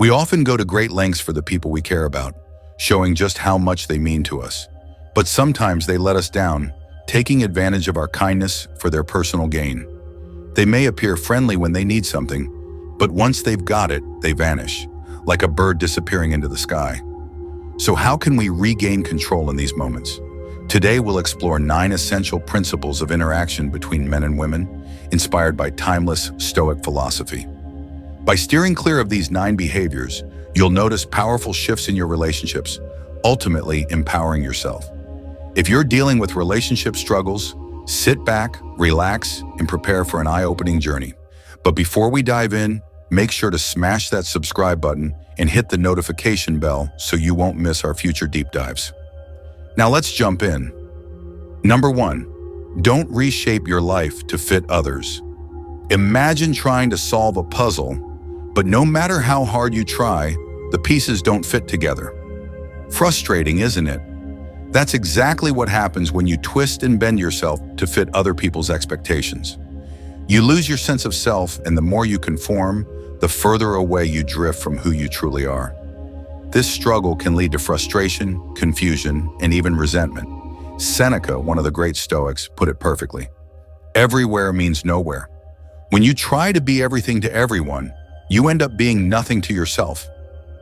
We often go to great lengths for the people we care about, showing just how much they mean to us. But sometimes they let us down, taking advantage of our kindness for their personal gain. They may appear friendly when they need something, but once they've got it, they vanish, like a bird disappearing into the sky. So how can we regain control in these moments? Today we'll explore 9 essential principles of interaction between men and women, inspired by timeless Stoic philosophy. By steering clear of these 9 behaviors, you'll notice powerful shifts in your relationships, ultimately empowering yourself. If you're dealing with relationship struggles, sit back, relax, and prepare for an eye-opening journey. But before we dive in, make sure to smash that subscribe button and hit the notification bell so you won't miss our future deep dives. Now let's jump in. Number 1, don't reshape your life to fit others. Imagine trying to solve a puzzle, but no matter how hard you try, the pieces don't fit together. Frustrating, isn't it? That's exactly what happens when you twist and bend yourself to fit other people's expectations. You lose your sense of self, and the more you conform, the further away you drift from who you truly are. This struggle can lead to frustration, confusion, and even resentment. Seneca, one of the great Stoics, put it perfectly. Everywhere means nowhere. When you try to be everything to everyone, you end up being nothing to yourself.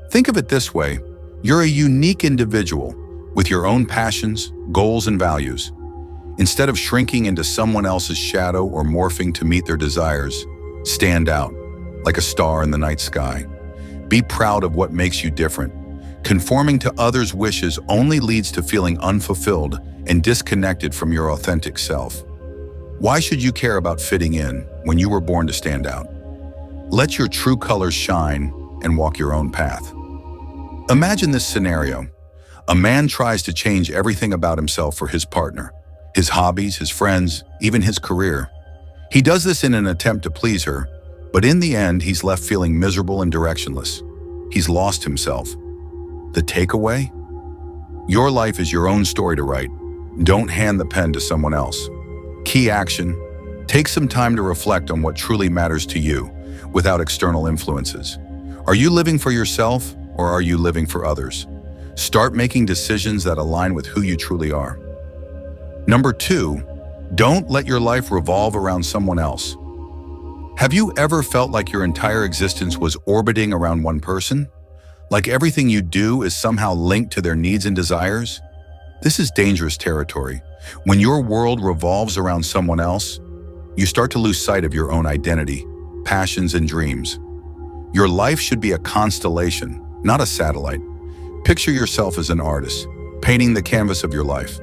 Think of it this way: you're a unique individual with your own passions, goals, and values. Instead of shrinking into someone else's shadow or morphing to meet their desires, stand out like a star in the night sky. Be proud of what makes you different. Conforming to others' wishes only leads to feeling unfulfilled and disconnected from your authentic self. Why should you care about fitting in when you were born to stand out? Let your true colors shine and walk your own path. Imagine this scenario. A man tries to change everything about himself for his partner, his hobbies, his friends, even his career. He does this in an attempt to please her, but in the end, he's left feeling miserable and directionless. He's lost himself. The takeaway? Your life is your own story to write. Don't hand the pen to someone else. Key action: take some time to reflect on what truly matters to you without external influences. Are you living for yourself, or are you living for others? Start making decisions that align with who you truly are. Number 2, don't let your life revolve around someone else. Have you ever felt like your entire existence was orbiting around one person? Like everything you do is somehow linked to their needs and desires? This is dangerous territory. When your world revolves around someone else, you start to lose sight of your own identity, passions, and dreams. Your life should be a constellation, not a satellite. Picture yourself as an artist, painting the canvas of your life.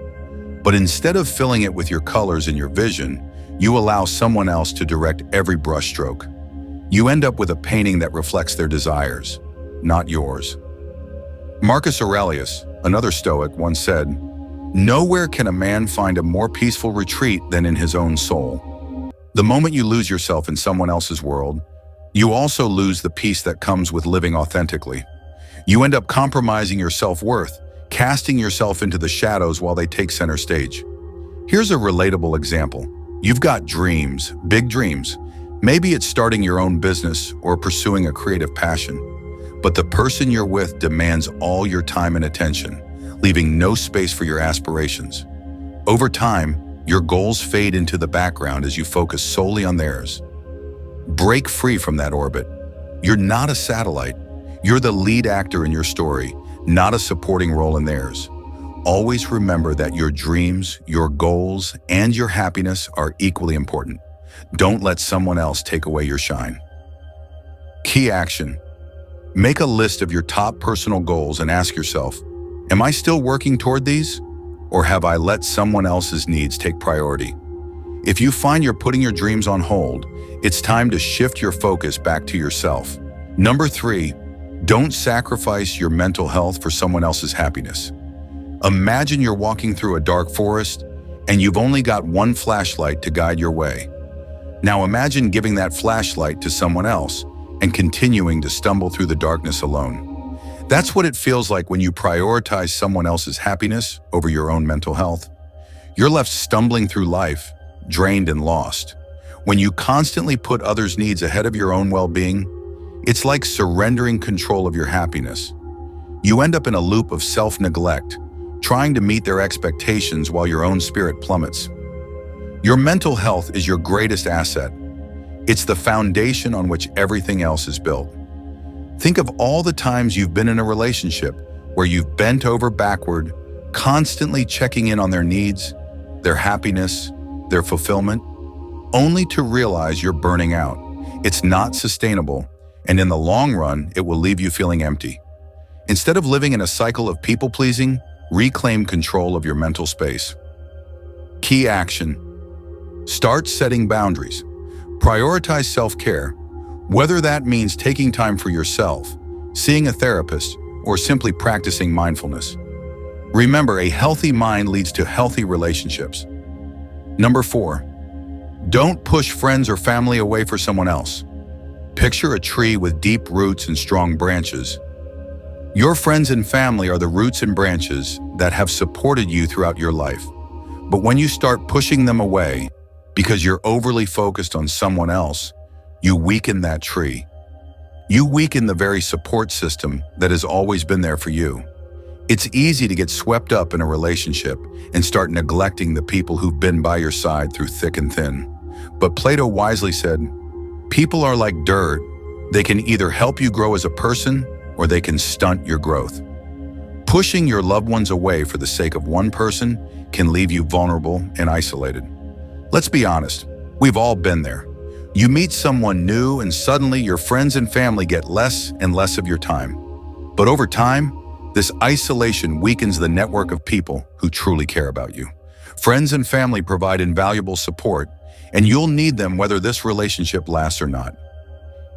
But instead of filling it with your colors and your vision, you allow someone else to direct every brushstroke. You end up with a painting that reflects their desires, not yours. Marcus Aurelius, another Stoic, once said, "Nowhere can a man find a more peaceful retreat than in his own soul." The moment you lose yourself in someone else's world, you also lose the peace that comes with living authentically. You end up compromising your self-worth, casting yourself into the shadows while they take center stage. Here's a relatable example. You've got dreams, big dreams. Maybe it's starting your own business or pursuing a creative passion. But the person you're with demands all your time and attention, leaving no space for your aspirations. Over time, your goals fade into the background as you focus solely on theirs. Break free from that orbit. You're not a satellite. You're the lead actor in your story, not a supporting role in theirs. Always remember that your dreams, your goals, and your happiness are equally important. Don't let someone else take away your shine. Key action: make a list of your top personal goals and ask yourself, am I still working toward these? Or have I let someone else's needs take priority? If you find you're putting your dreams on hold, it's time to shift your focus back to yourself. Number 3, don't sacrifice your mental health for someone else's happiness. Imagine you're walking through a dark forest and you've only got one flashlight to guide your way. Now imagine giving that flashlight to someone else and continuing to stumble through the darkness alone. That's what it feels like when you prioritize someone else's happiness over your own mental health. You're left stumbling through life, drained and lost. When you constantly put others' needs ahead of your own well-being, It's like surrendering control of your happiness. You end up in a loop of self-neglect, trying to meet their expectations while your own spirit plummets. Your mental health is your greatest asset. It's the foundation on which everything else is built. Think of all the times you've been in a relationship where you've bent over backward, constantly checking in on their needs, their happiness, their fulfillment, only to realize you're burning out. It's not sustainable, and in the long run, it will leave you feeling empty. Instead of living in a cycle of people-pleasing, reclaim control of your mental space. Key action. Start setting boundaries. Prioritize self-care, whether that means taking time for yourself, seeing a therapist, or simply practicing mindfulness. Remember, a healthy mind leads to healthy relationships. Number 4, don't push friends or family away for someone else. Picture a tree with deep roots and strong branches. Your friends and family are the roots and branches that have supported you throughout your life. But when you start pushing them away because you're overly focused on someone else, you weaken that tree. You weaken the very support system that has always been there for you. It's easy to get swept up in a relationship and start neglecting the people who've been by your side through thick and thin. But Plato wisely said, people are like dirt. They can either help you grow as a person or they can stunt your growth. Pushing your loved ones away for the sake of one person can leave you vulnerable and isolated. Let's be honest, we've all been there. You meet someone new and suddenly your friends and family get less and less of your time. But over time, this isolation weakens the network of people who truly care about you. Friends and family provide invaluable support, and you'll need them whether this relationship lasts or not.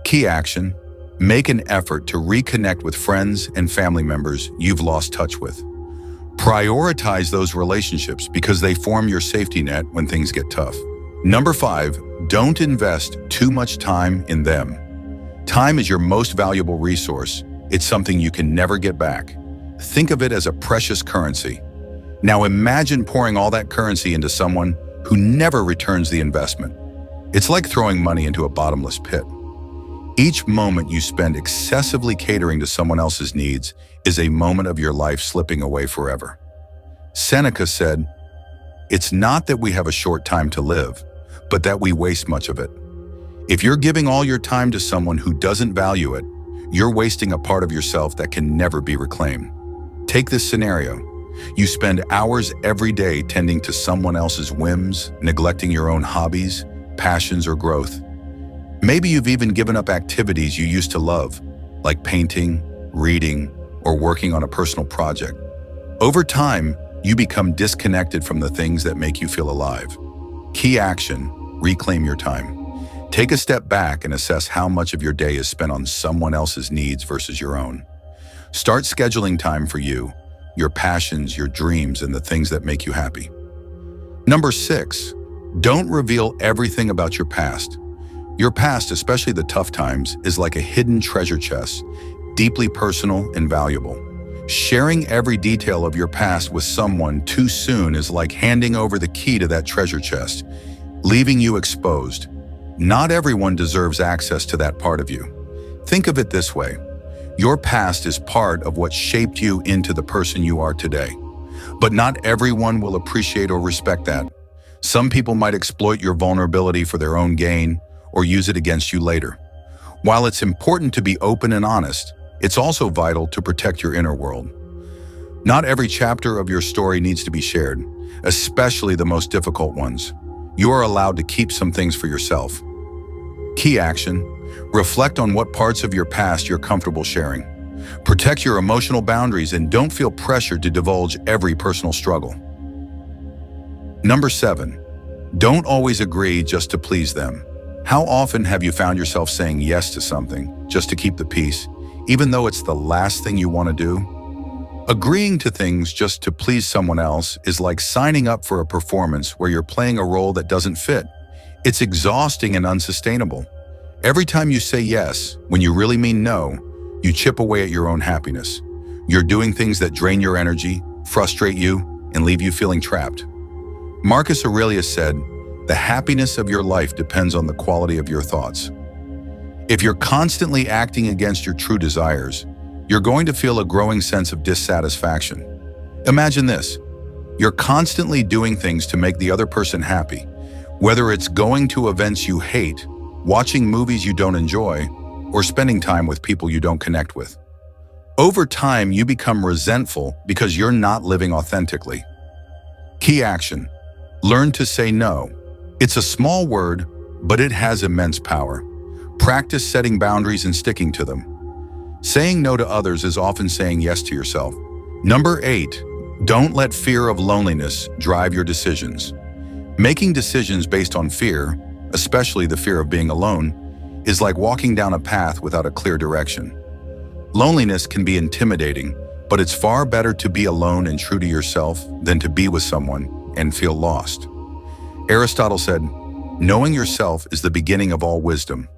Key action. Make an effort to reconnect with friends and family members you've lost touch with. Prioritize those relationships because they form your safety net when things get tough. Number 5, don't invest too much time in them. Time is your most valuable resource. It's something you can never get back. Think of it as a precious currency. Now imagine pouring all that currency into someone who never returns the investment. It's like throwing money into a bottomless pit. Each moment you spend excessively catering to someone else's needs is a moment of your life slipping away forever. Seneca said, "It's not that we have a short time to live, but that we waste much of it." If you're giving all your time to someone who doesn't value it, you're wasting a part of yourself that can never be reclaimed. Take this scenario. You spend hours every day tending to someone else's whims, neglecting your own hobbies, passions, or growth. Maybe you've even given up activities you used to love, like painting, reading, or working on a personal project. Over time, you become disconnected from the things that make you feel alive. Key action, reclaim your time. Take a step back and assess how much of your day is spent on someone else's needs versus your own. Start scheduling time for you, your passions, your dreams, and the things that make you happy. Number 6, don't reveal everything about your past. Your past, especially the tough times, is like a hidden treasure chest, deeply personal and valuable. Sharing every detail of your past with someone too soon is like handing over the key to that treasure chest, leaving you exposed. Not everyone deserves access to that part of you. Think of it this way. Your past is part of what shaped you into the person you are today. But not everyone will appreciate or respect that. Some people might exploit your vulnerability for their own gain or use it against you later. While it's important to be open and honest, it's also vital to protect your inner world. Not every chapter of your story needs to be shared, especially the most difficult ones. You are allowed to keep some things for yourself. Key action, reflect on what parts of your past you're comfortable sharing. Protect your emotional boundaries and don't feel pressured to divulge every personal struggle. Number 7, don't always agree just to please them. How often have you found yourself saying yes to something just to keep the peace, even though it's the last thing you want to do? Agreeing to things just to please someone else is like signing up for a performance where you're playing a role that doesn't fit. It's exhausting and unsustainable. Every time you say yes, when you really mean no, you chip away at your own happiness. You're doing things that drain your energy, frustrate you, and leave you feeling trapped. Marcus Aurelius said, "The happiness of your life depends on the quality of your thoughts." If you're constantly acting against your true desires, you're going to feel a growing sense of dissatisfaction. Imagine this. You're constantly doing things to make the other person happy, whether it's going to events you hate, watching movies you don't enjoy, or spending time with people you don't connect with. Over time, you become resentful because you're not living authentically. Key action. Learn to say no. It's a small word, but it has immense power. Practice setting boundaries and sticking to them. Saying no to others is often saying yes to yourself. Number 8. Don't let fear of loneliness drive your decisions. Making decisions based on fear, especially the fear of being alone, is like walking down a path without a clear direction. Loneliness can be intimidating, but it's far better to be alone and true to yourself than to be with someone and feel lost. Aristotle said, "Knowing yourself is the beginning of all wisdom."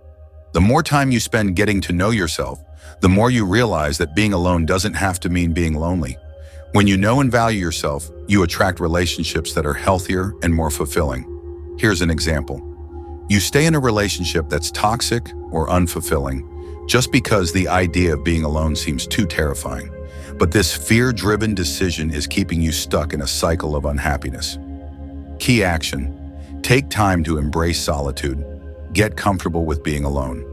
The more time you spend getting to know yourself, the more you realize that being alone doesn't have to mean being lonely. When you know and value yourself, you attract relationships that are healthier and more fulfilling. Here's an example. You stay in a relationship that's toxic or unfulfilling just because the idea of being alone seems too terrifying. But this fear-driven decision is keeping you stuck in a cycle of unhappiness. Key action. Take time to embrace solitude. Get comfortable with being alone.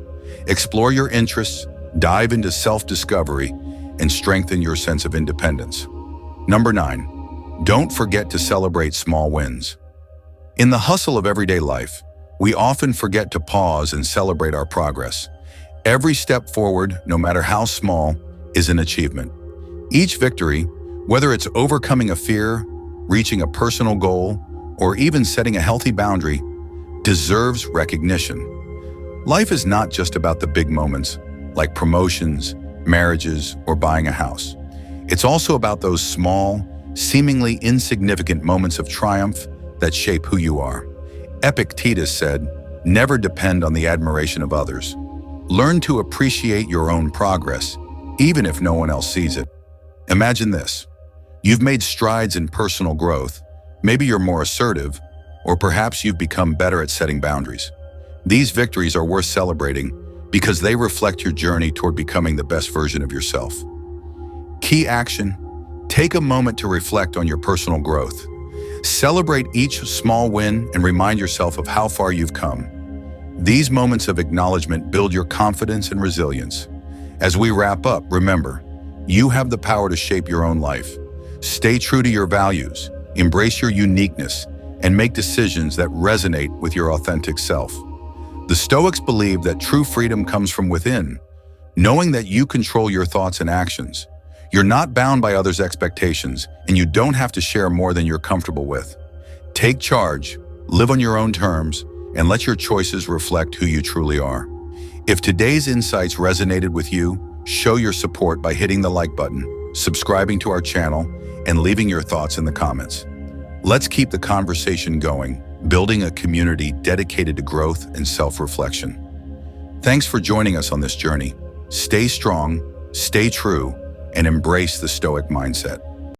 Explore your interests, dive into self-discovery, and strengthen your sense of independence. Number 9. Don't forget to celebrate small wins. In the hustle of everyday life, we often forget to pause and celebrate our progress. Every step forward, no matter how small, is an achievement. Each victory, whether it's overcoming a fear, reaching a personal goal, or even setting a healthy boundary, deserves recognition. Life is not just about the big moments, like promotions, marriages, or buying a house. It's also about those small, seemingly insignificant moments of triumph that shape who you are. Epictetus said, "Never depend on the admiration of others. Learn to appreciate your own progress, even if no one else sees it." Imagine this. You've made strides in personal growth. Maybe you're more assertive, or perhaps you've become better at setting boundaries. These victories are worth celebrating because they reflect your journey toward becoming the best version of yourself. Key action. Take a moment to reflect on your personal growth. Celebrate each small win and remind yourself of how far you've come. These moments of acknowledgement build your confidence and resilience. As we wrap up, remember, you have the power to shape your own life. Stay true to your values, embrace your uniqueness, and make decisions that resonate with your authentic self. The Stoics believe that true freedom comes from within, knowing that you control your thoughts and actions. You're not bound by others' expectations, and you don't have to share more than you're comfortable with. Take charge, live on your own terms, and let your choices reflect who you truly are. If today's insights resonated with you, show your support by hitting the like button, subscribing to our channel, and leaving your thoughts in the comments. Let's keep the conversation going, building a community dedicated to growth and self-reflection. Thanks for joining us on this journey. Stay strong, stay true, and embrace the Stoic mindset.